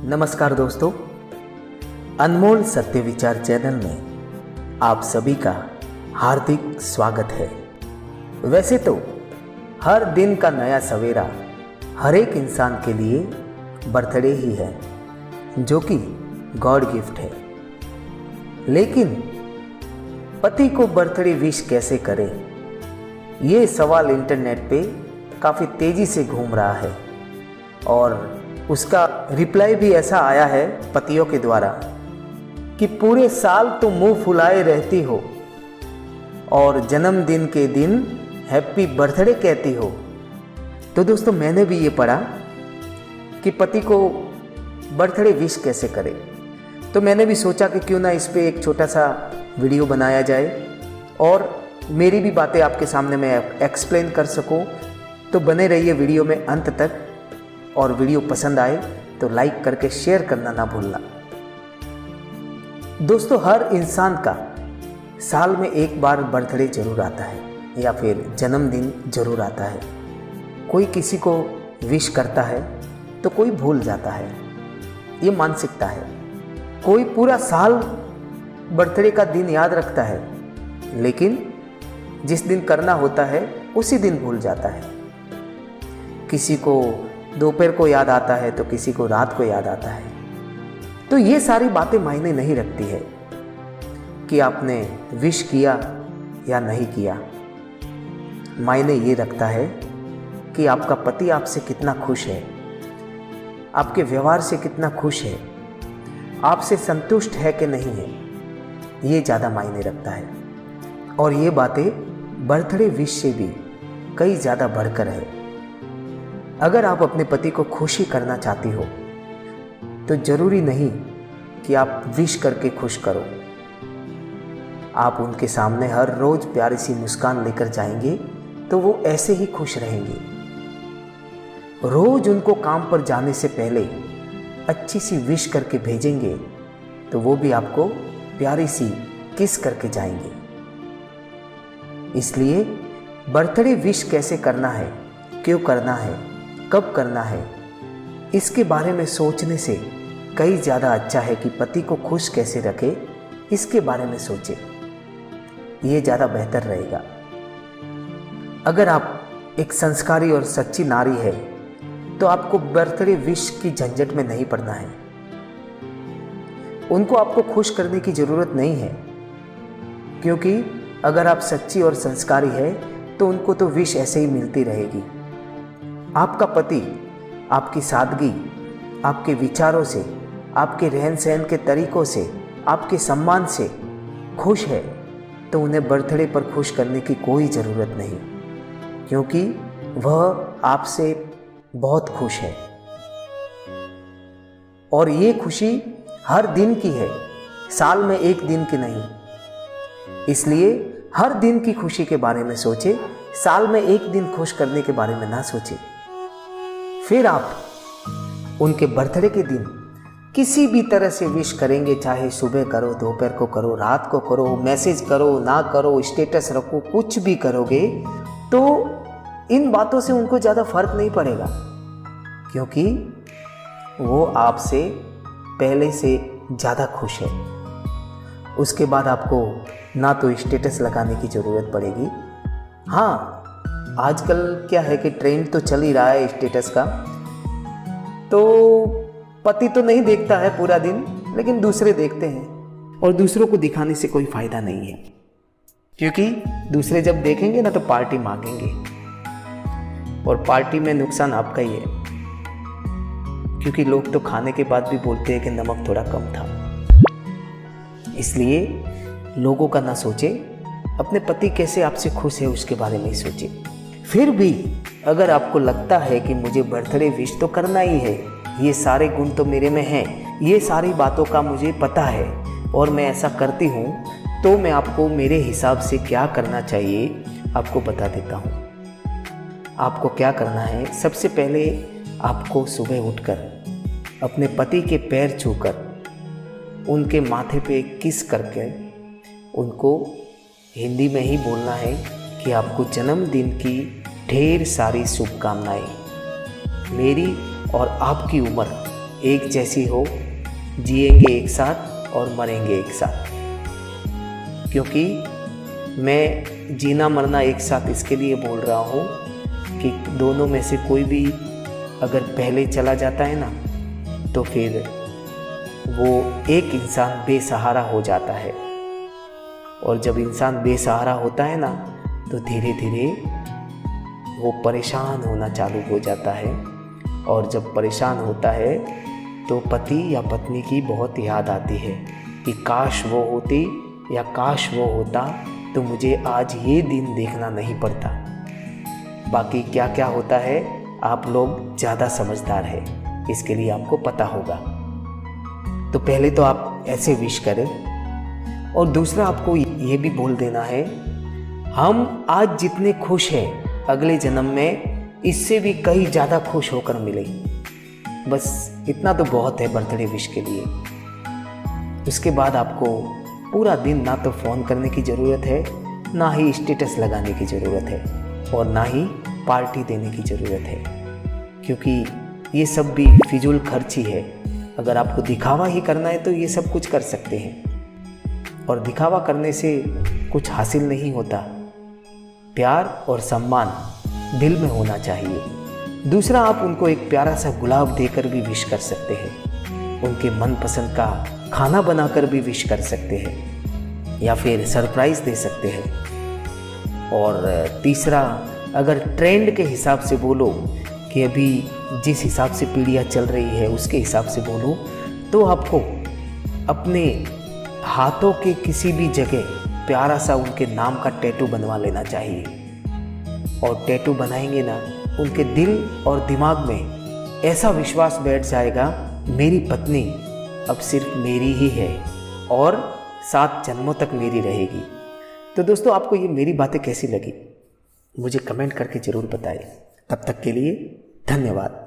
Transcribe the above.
नमस्कार दोस्तों, अनमोल सत्य विचार चैनल में आप सभी का हार्दिक स्वागत है। वैसे तो हर दिन का नया सवेरा हर एक इंसान के लिए बर्थडे ही है, जो कि गॉड गिफ्ट है। लेकिन पति को बर्थडे विश कैसे करें, ये सवाल इंटरनेट पे काफ़ी तेज़ी से घूम रहा है और उसका रिप्लाई भी ऐसा आया है पतियों के द्वारा कि पूरे साल तो मुंह फुलाए रहती हो और जन्मदिन के दिन हैप्पी बर्थडे कहती हो। तो दोस्तों, मैंने भी ये पढ़ा कि पति को बर्थडे विश कैसे करें, तो मैंने भी सोचा कि क्यों ना इस पे एक छोटा सा वीडियो बनाया जाए और मेरी भी बातें आपके सामने मैं एक्सप्लेन कर सकूं। तो बने रहिए वीडियो में अंत तक, और वीडियो पसंद आए तो लाइक करके शेयर करना ना भूलना। दोस्तों, हर इंसान का साल में एक बार बर्थडे जरूर आता है या फिर जन्मदिन जरूर आता है। कोई किसी को विश करता है तो कोई भूल जाता है, ये मानसिकता है। कोई पूरा साल बर्थडे का दिन याद रखता है, लेकिन जिस दिन करना होता है उसी दिन भूल जाता है। किसी को दोपहर को याद आता है तो किसी को रात को याद आता है। तो ये सारी बातें मायने नहीं रखती है कि आपने विश किया या नहीं किया। मायने ये रखता है कि आपका पति आपसे कितना खुश है, आपके व्यवहार से कितना खुश है, आपसे संतुष्ट है कि नहीं है, ये ज़्यादा मायने रखता है। और ये बातें बर्थडे विश से भी कई ज़्यादा बढ़कर है। अगर आप अपने पति को खुशी करना चाहती हो तो ज़रूरी नहीं कि आप विश करके खुश करो। आप उनके सामने हर रोज़ प्यारी सी मुस्कान लेकर जाएंगे तो वो ऐसे ही खुश रहेंगे। रोज़ उनको काम पर जाने से पहले अच्छी सी विश करके भेजेंगे तो वो भी आपको प्यारी सी किस करके जाएंगे। इसलिए बर्थडे विश कैसे करना है, क्यों करना है, कब करना है, इसके बारे में सोचने से कई ज़्यादा अच्छा है कि पति को खुश कैसे रखे, इसके बारे में सोचें। ये ज़्यादा बेहतर रहेगा। अगर आप एक संस्कारी और सच्ची नारी है तो आपको बर्थडे विश की झंझट में नहीं पड़ना है। उनको आपको खुश करने की ज़रूरत नहीं है, क्योंकि अगर आप सच्ची और संस्कारी है तो उनको तो विश ऐसे ही मिलती रहेगी। आपका पति आपकी सादगी, आपके विचारों से, आपके रहन सहन के तरीकों से, आपके सम्मान से खुश है तो उन्हें बर्थडे पर खुश करने की कोई ज़रूरत नहीं, क्योंकि वह आपसे बहुत खुश है। और ये खुशी हर दिन की है, साल में एक दिन की नहीं। इसलिए हर दिन की खुशी के बारे में सोचें, साल में एक दिन खुश करने के बारे में ना सोचें। फिर आप उनके बर्थडे के दिन किसी भी तरह से विश करेंगे, चाहे सुबह करो, दोपहर को करो, रात को करो, मैसेज करो, ना करो, स्टेटस रखो, कुछ भी करोगे तो इन बातों से उनको ज़्यादा फर्क नहीं पड़ेगा, क्योंकि वो आपसे पहले से ज़्यादा खुश है। उसके बाद आपको ना तो स्टेटस लगाने की ज़रूरत पड़ेगी। हाँ, आजकल क्या है कि ट्रेंड तो चल ही रहा है स्टेटस का, तो पति तो नहीं देखता है पूरा दिन, लेकिन दूसरे देखते हैं और दूसरों को दिखाने से कोई फायदा नहीं है, क्योंकि दूसरे जब देखेंगे ना तो पार्टी मांगेंगे और पार्टी में नुकसान आपका ही है, क्योंकि लोग तो खाने के बाद भी बोलते हैं कि नमक थोड़ा कम था। इसलिए लोगों का ना सोचे, अपने पति कैसे आपसे खुश है उसके बारे में ही सोचे। फिर भी अगर आपको लगता है कि मुझे बर्थडे विश तो करना ही है, ये सारे गुण तो मेरे में हैं, ये सारी बातों का मुझे पता है और मैं ऐसा करती हूँ, तो मैं आपको मेरे हिसाब से क्या करना चाहिए आपको बता देता हूँ। आपको क्या करना है, सबसे पहले आपको सुबह उठकर अपने पति के पैर छूकर उनके माथे पे किस करके उनको हिंदी में ही बोलना है कि आपको जन्मदिन की ढेर सारी शुभकामनाएं। मेरी और आपकी उम्र एक जैसी हो, जिएंगे एक साथ और मरेंगे एक साथ। क्योंकि मैं जीना मरना एक साथ इसके लिए बोल रहा हूँ कि दोनों में से कोई भी अगर पहले चला जाता है ना, तो फिर वो एक इंसान बेसहारा हो जाता है। और जब इंसान बेसहारा होता है ना, तो धीरे धीरे वो परेशान होना चालू हो जाता है। और जब परेशान होता है तो पति या पत्नी की बहुत याद आती है कि काश वो होती या काश वो होता तो मुझे आज ये दिन देखना नहीं पड़ता। बाकी क्या क्या होता है आप लोग ज़्यादा समझदार हैं, इसके लिए आपको पता होगा। तो पहले तो आप ऐसे विश करें, और दूसरा आपको ये भी बोल देना है, हम आज जितने खुश हैं अगले जन्म में इससे भी कहीं ज़्यादा खुश होकर मिले। बस इतना तो बहुत है बर्थडे विश के लिए। उसके बाद आपको पूरा दिन ना तो फ़ोन करने की ज़रूरत है, ना ही स्टेटस लगाने की ज़रूरत है, और ना ही पार्टी देने की ज़रूरत है, क्योंकि ये सब भी फिजूल खर्ची है। अगर आपको दिखावा ही करना है तो ये सब कुछ कर सकते हैं, और दिखावा करने से कुछ हासिल नहीं होता। प्यार और सम्मान दिल में होना चाहिए। दूसरा, आप उनको एक प्यारा सा गुलाब देकर भी विश कर सकते हैं, उनके मनपसंद का खाना बनाकर भी विश कर सकते हैं, या फिर सरप्राइज़ दे सकते हैं। और तीसरा, अगर ट्रेंड के हिसाब से बोलो कि अभी जिस हिसाब से पीढ़ियाँ चल रही है उसके हिसाब से बोलो, तो आपको अपने हाथों के किसी भी जगह प्यारा सा उनके नाम का टैटू बनवा लेना चाहिए। और टैटू बनाएंगे ना, उनके दिल और दिमाग में ऐसा विश्वास बैठ जाएगा, मेरी पत्नी अब सिर्फ मेरी ही है और 7 जन्मों तक मेरी रहेगी। तो दोस्तों, आपको ये मेरी बातें कैसी लगी मुझे कमेंट करके ज़रूर बताएं। तब तक के लिए धन्यवाद।